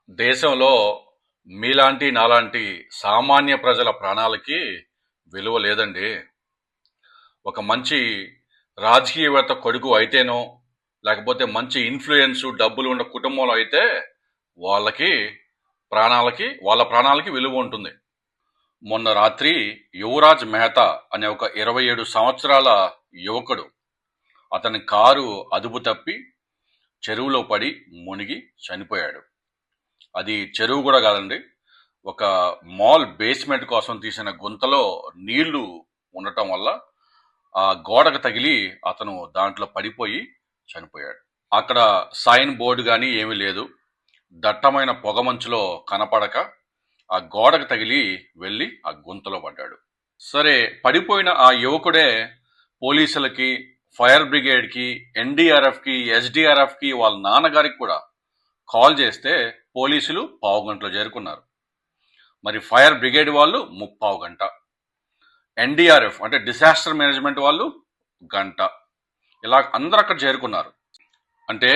దేశంలో మీలాంటి నాలాంటి సామాన్య ప్రజల ప్రాణాలకి విలువ లేదండి. ఒక మంచి రాజకీయవేత్త కొడుకు అయితేనో, లేకపోతే మంచి ఇన్ఫ్లుయెన్స్ డబ్బులు ఉన్న కుటుంబంలో అయితే వాళ్ళకి వాళ్ళ ప్రాణాలకి విలువ ఉంటుంది. మొన్న రాత్రి యువరాజ్ మెహతా అనే ఒక 27 సంవత్సరాల యువకుడు, అతని కారు అదుపు తప్పి చెరువులో పడి మునిగి చనిపోయాడు. అది చెరువు కూడా కాదండి, ఒక మాల్ బేస్మెంట్ కోసం తీసిన గుంతలో నీళ్లు ఉండటం వల్ల ఆ గోడకు తగిలి అతను దాంట్లో పడిపోయి చనిపోయాడు. అక్కడ సైన్ బోర్డు కానీ ఏమీ లేదు. దట్టమైన పొగమంచులో కనపడక ఆ గోడకు తగిలి వెళ్ళి ఆ గుంతలో పడ్డాడు. సరే, పడిపోయిన ఆ యువకుడే పోలీసులకి, ఫైర్ బ్రిగేడ్కి, ఎన్డీఆర్ఎఫ్కి, ఎస్డీఆర్ఎఫ్కి, వాళ్ళ నాన్నగారికి కూడా కాల్ చేస్తే పోలీసులు పావుగంటలో చేరుకున్నారు. మరి ఫైర్ బ్రిగేడ్ వాళ్ళు 30 గంట, ఎన్డీఆర్ఎఫ్ అంటే డిసాస్టర్ మేనేజ్మెంట్ వాళ్ళు గంట, ఇలా అందరూ అక్కడ చేరుకున్నారు. అంటే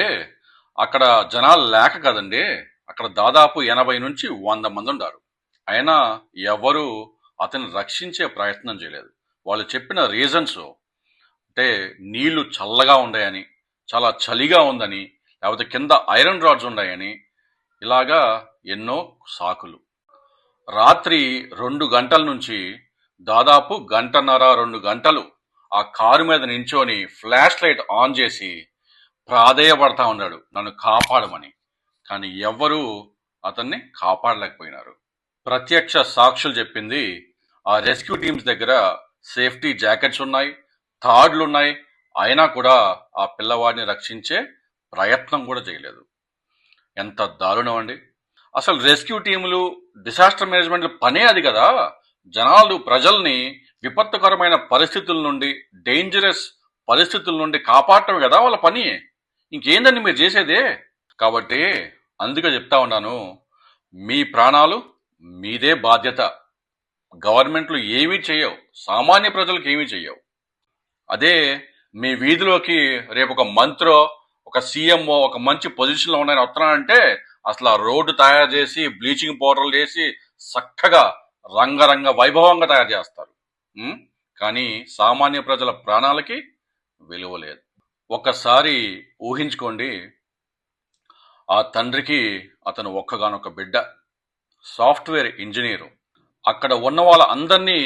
అక్కడ జనాలు లేక కదండి, అక్కడ దాదాపు 80 నుంచి 100 మంది ఉన్నారు. అయినా ఎవరు అతన్ని రక్షించే ప్రయత్నం చేయలేదు. వాళ్ళు చెప్పిన రీజన్స్ అంటే నీళ్లు చల్లగా ఉన్నాయని, చాలా చలిగా ఉందని, లేకపోతే కింద ఐరన్ రాడ్స్ ఉన్నాయని, ఇలాగా ఎన్నో సాకులు. రాత్రి 2 గంటల నుంచి దాదాపు 1.5-2 గంటలు ఆ కారు మీద నించొని ఫ్లాష్ లైట్ ఆన్ చేసి ప్రాధేయపడతా ఉన్నాడు, నన్ను కాపాడమని. కానీ ఎవ్వరూ అతన్ని కాపాడలేకపోయినారు. ప్రత్యక్ష సాక్షులు చెప్పింది, ఆ రెస్క్యూ టీమ్స్ దగ్గర సేఫ్టీ జాకెట్స్ ఉన్నాయి, తాడ్లు ఉన్నాయి, అయినా కూడా ఆ పిల్లవాడిని రక్షించే ప్రయత్నం కూడా చేయలేదు. ఎంత దారుణం అండి! అసలు రెస్క్యూ టీములు, డిసాస్టర్ మేనేజ్మెంట్ పనే అది కదా. ప్రజల్ని విపత్తుకరమైన పరిస్థితుల నుండి, డేంజరస్ పరిస్థితుల నుండి కాపాడటం కదా వాళ్ళ పని. ఇంకేందండి మీరు చేసేదే? కాబట్టి అందుకే చెప్తా ఉన్నాను, మీ ప్రాణాలు మీదే బాధ్యత. గవర్నమెంట్లు ఏమీ చేయవు, సామాన్య ప్రజలకు ఏమీ చేయవు. అదే మీ వీధిలోకి రేపు ఒక మంత్రో, ఒక సీఎంఓ ఒక మంచి పొజిషన్లో ఉన్నాయని వస్తున్నానంటే అసలు ఆ రోడ్డు తయారు చేసి, బ్లీచింగ్ పౌడర్లు చేసి చక్కగా రంగరంగ వైభవంగా తయారు చేస్తారు. కానీ సామాన్య ప్రజల ప్రాణాలకి విలువ లేదు. ఒక్కసారి ఊహించుకోండి, ఆ తండ్రికి అతను ఒక్కగానొక్క బిడ్డ, సాఫ్ట్వేర్ ఇంజనీరు. అక్కడ ఉన్న వాళ్ళందరినీ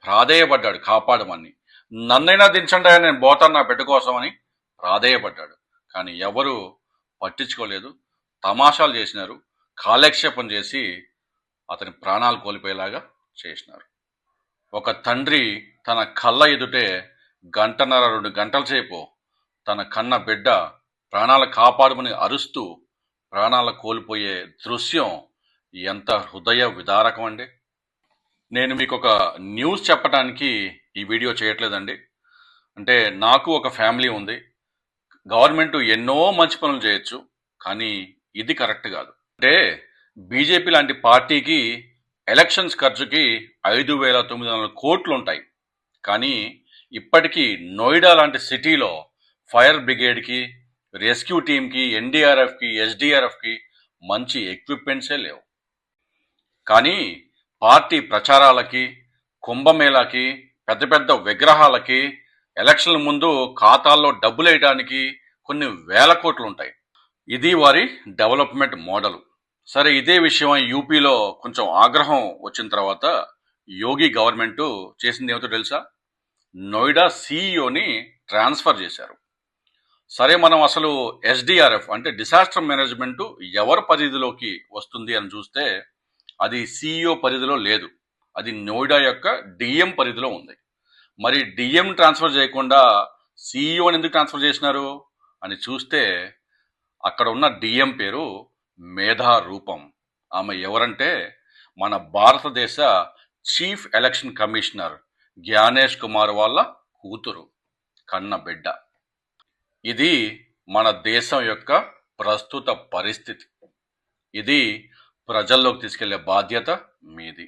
ప్రాధేయపడ్డాడు కాపాడమని. నన్నైనా దించండి, నేను పోతాను నా బిడ్డ కోసం అని ప్రాధేయపడ్డాడు. కానీ ఎవరు పట్టించుకోలేదు, తమాషాలు చేసినారు, కాలక్షేపం చేసి అతని ప్రాణాలు కోల్పోయేలాగా చేసినారు. ఒక తండ్రి తన కళ్ళ ఎదుటే 1.5-2 గంటల సేపు తన కన్న బిడ్డ ప్రాణాలు కాపాడమని అరుస్తూ ప్రాణాలు కోల్పోయే దృశ్యం ఎంత హృదయ విదారకం అండి. నేను మీకు ఒక న్యూస్ చెప్పడానికి ఈ వీడియో చేయట్లేదండి. అంటే నాకు ఒక ఫ్యామిలీ ఉంది. గవర్నమెంట్ ఎన్నో మంచి పనులు చేయొచ్చు, కానీ ఇది కరెక్ట్ కాదు. అంటే బీజేపీ లాంటి పార్టీకి ఎలక్షన్స్ ఖర్చుకి 5,900 కోట్లు ఉంటాయి. కానీ ఇప్పటికీ నోయిడా లాంటి సిటీలో ఫైర్ బ్రిగేడ్కి, రెస్క్యూ టీమ్కి, ఎన్డీఆర్ఎఫ్కి, ఎస్డీఆర్ఎఫ్కి మంచి ఎక్విప్మెంట్సే లేవు. కానీ పార్టీ ప్రచారాలకి, కుంభమేళాకి, పెద్ద పెద్ద విగ్రహాలకి, ఎలక్షన్ల ముందు ఖాతాల్లో డబ్బులు వేయడానికి కొన్ని వేల కోట్లు ఉంటాయి. ఇది వారి డెవలప్మెంట్ మోడల్. సరే, ఇదే విషయం యూపీలో కొంచెం ఆగ్రహం వచ్చిన తర్వాత యోగి గవర్నమెంట్ చేసింది ఏమిటో తెలుసా? నోయిడా సీఈఓని ట్రాన్స్ఫర్ చేశారు. సరే, మనం అసలు ఎస్డీఆర్ఎఫ్ అంటే డిసాస్టర్ మేనేజ్మెంట్ ఎవరి పరిధిలోకి వస్తుంది అని చూస్తే అది సీఈఓ పరిధిలో లేదు, అది నోయిడా యొక్క డిఎం పరిధిలో ఉంది. మరి డిఎం ట్రాన్స్ఫర్ చేయకుండా సీఈఓని ఎందుకు ట్రాన్స్ఫర్ చేసినారు అని చూస్తే అక్కడ ఉన్న డిఎం పేరు మేధా రూపం. ఆమె ఎవరంటే మన భారతదేశ chief election commissioner Gyanesh Kumar వాళ్ళ కూతురు, కన్న బిడ్డ. ఇది మన దేశం యొక్క ప్రస్తుత పరిస్థితి. ఇది ప్రజల్లోకి తీసుకెళ్లే బాధ్యత మీది.